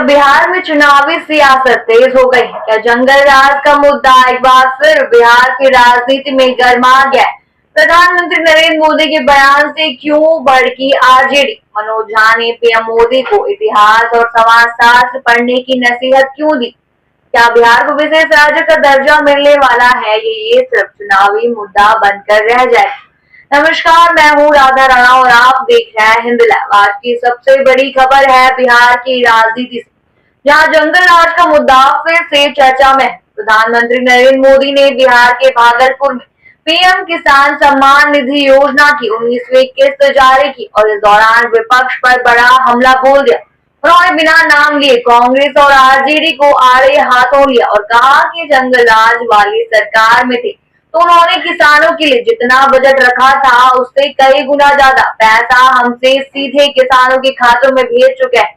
बिहार में चुनावी सियासत तेज हो गई है? क्या जंगल राज का मुद्दा एक बार फिर बिहार की राजनीति में गरमा गया है? प्रधानमंत्री नरेंद्र मोदी के बयान से क्यों भड़की आरजेडी? मनोज झा ने पीएम मोदी को इतिहास और समाजशास्त्र पढ़ने की नसीहत क्यों दी? क्या बिहार को विशेष राज्य का दर्जा मिलने वाला है? ये सिर्फ चुनावी मुद्दा बनकर रह जाए? नमस्कार, मैं हूँ राधा राणा और आप देख रहे हैं हिंद लाइव। आज की सबसे बड़ी खबर है बिहार की राजनीति से, जहाँ जंगल राज का मुद्दा फिर से चर्चा में है। प्रधानमंत्री नरेंद्र मोदी ने बिहार के भागलपुर में पीएम किसान सम्मान निधि योजना की 19वीं किस्त जारी की और इस दौरान विपक्ष पर बड़ा हमला बोल दिया। उन्होंने बिना नाम लिए कांग्रेस और आरजेडी को आड़े हाथों लिया और कहा कि जंगल राज वाली सरकार में थे तो उन्होंने किसानों के लिए जितना बजट रखा था उससे कई गुना ज्यादा पैसा हमसे सीधे किसानों के खातों में भेज चुके हैं।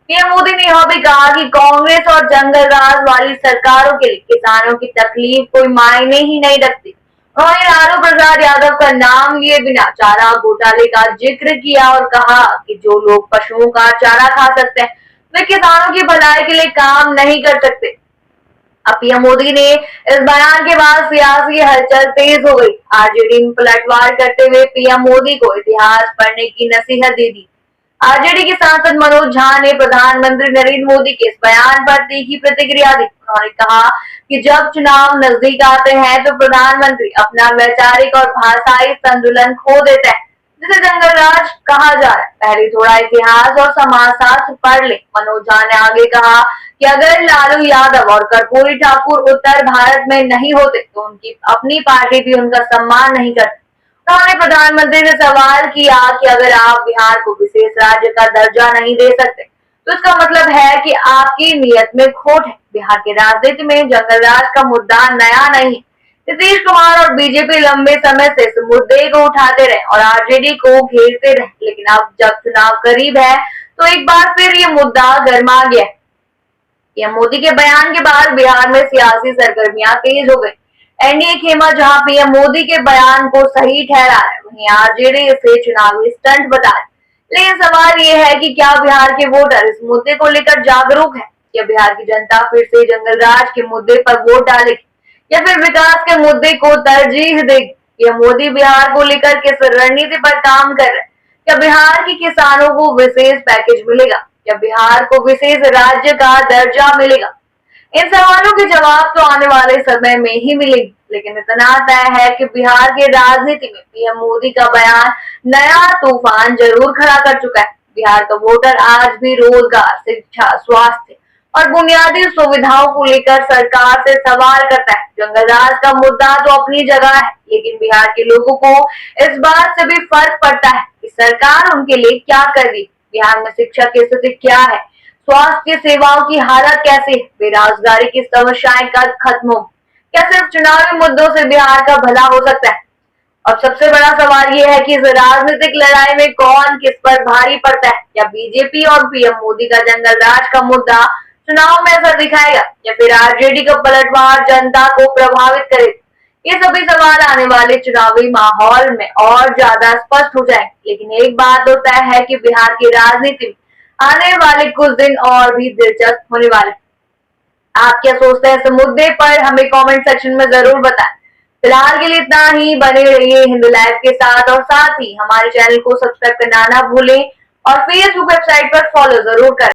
पीएम मोदी ने यह भी कहा कि कांग्रेस और जंगल राज वाली सरकारों के लिए किसानों की तकलीफ कोई मायने ही नहीं रखती। उन्होंने लालू प्रसाद यादव का नाम लिए बिना चारा घोटाले का जिक्र किया और कहा कि जो लोग पशुओं का चारा खा सकते हैं वे किसानों की भलाई के लिए काम नहीं कर सकते। अब पीएम मोदी ने इस बयान के बाद सियासी हलचल तेज हो गई। आरजेडी में पलटवार करते हुए पीएम मोदी को इतिहास पढ़ने की नसीहत दे दी। आरजेडी के सांसद मनोज झा ने प्रधानमंत्री नरेंद्र मोदी के इस बयान पर तीखी प्रतिक्रिया दी। उन्होंने कहा कि जब चुनाव नजदीक आते हैं तो प्रधानमंत्री अपना वैचारिक और भाषाई संतुलन खो देते हैं, जिसे जंगल राज कहा जा रहा है। पहले थोड़ा इतिहास और समाजशास्त्र पढ़ ले। मनोज झा ने आगे कहा कि अगर लालू यादव और कर्पूरी ठाकुर उत्तर भारत में नहीं होते तो उनकी अपनी पार्टी भी उनका सम्मान नहीं करती। उन्होंने प्रधानमंत्री से सवाल किया कि अगर आप बिहार को विशेष राज्य का दर्जा नहीं दे सकते तो इसका मतलब है कि आपकी नीयत में खोट है। बिहार की राजनीति में जंगल राज का मुद्दा नया नहीं है। नीतीश कुमार और बीजेपी लंबे समय से इस मुद्दे को उठाते रहे और आरजेडी को घेरते रहे, लेकिन अब जब चुनाव करीब है तो एक बार फिर ये मुद्दा गर्मा गया। पीएम मोदी के बयान के बाद बिहार में सियासी सरगर्मियां तेज हो गई। एनडीए खेमा जहां पीएम मोदी के बयान को सही ठहरा है, वहीं आरजेडी इसे चुनावी स्टंट बता है। लेकिन सवाल ये है कि क्या बिहार के वोटर इस मुद्दे को लेकर जागरूक है? क्या बिहार की जनता फिर से जंगल राज के मुद्दे पर वोट डालेगी या फिर विकास के मुद्दे को तरजीह देगी? पीएम मोदी बिहार को लेकर किस रणनीति पर काम कर रहे हैं? क्या बिहार के किसानों को विशेष पैकेज मिलेगा या बिहार को विशेष राज्य का दर्जा मिलेगा? इन सवालों के जवाब तो आने वाले समय में ही मिलेंगे, लेकिन इतना तय है कि बिहार की राजनीति में पीएम मोदी का बयान नया तूफान जरूर खड़ा कर चुका है। बिहार का वोटर आज भी रोजगार, शिक्षा, स्वास्थ्य और बुनियादी सुविधाओं को लेकर सरकार से सवाल करता है। जंगल राज का मुद्दा तो अपनी जगह है, लेकिन बिहार के लोगों को इस बात से भी फर्क पड़ता है कि सरकार उनके लिए क्या कर रही। बिहार में शिक्षा की स्थिति क्या है, स्वास्थ्य सेवाओं की हालत कैसी है, बेरोजगारी की समस्याएं कब खत्म हो? क्या सिर्फ चुनावी मुद्दों से बिहार का भला हो सकता है? अब सबसे बड़ा सवाल ये है कि इस राजनीतिक लड़ाई में कौन किस पर भारी पड़ता है? या बीजेपी और पीएम मोदी का जंगल राज का मुद्दा चुनाव में असर दिखाएगा या फिर आरजेडी का पलटवार जनता को प्रभावित करेगा? ये सभी सवाल आने वाले चुनावी माहौल में और ज्यादा स्पष्ट हो जाएंगे। लेकिन एक बात तो तय है कि बिहार की राजनीति में आने वाले कुछ दिन और भी दिलचस्प होने वाले। आप क्या सोचते हैं इस मुद्दे पर? हमें कमेंट सेक्शन में जरूर बताएं। फिलहाल के लिए इतना ही। बने रहिए हिंद लाइव के साथ और साथ ही हमारे चैनल को सब्सक्राइब करना ना भूलें और फेसबुक वेबसाइट पर फॉलो जरूर करें।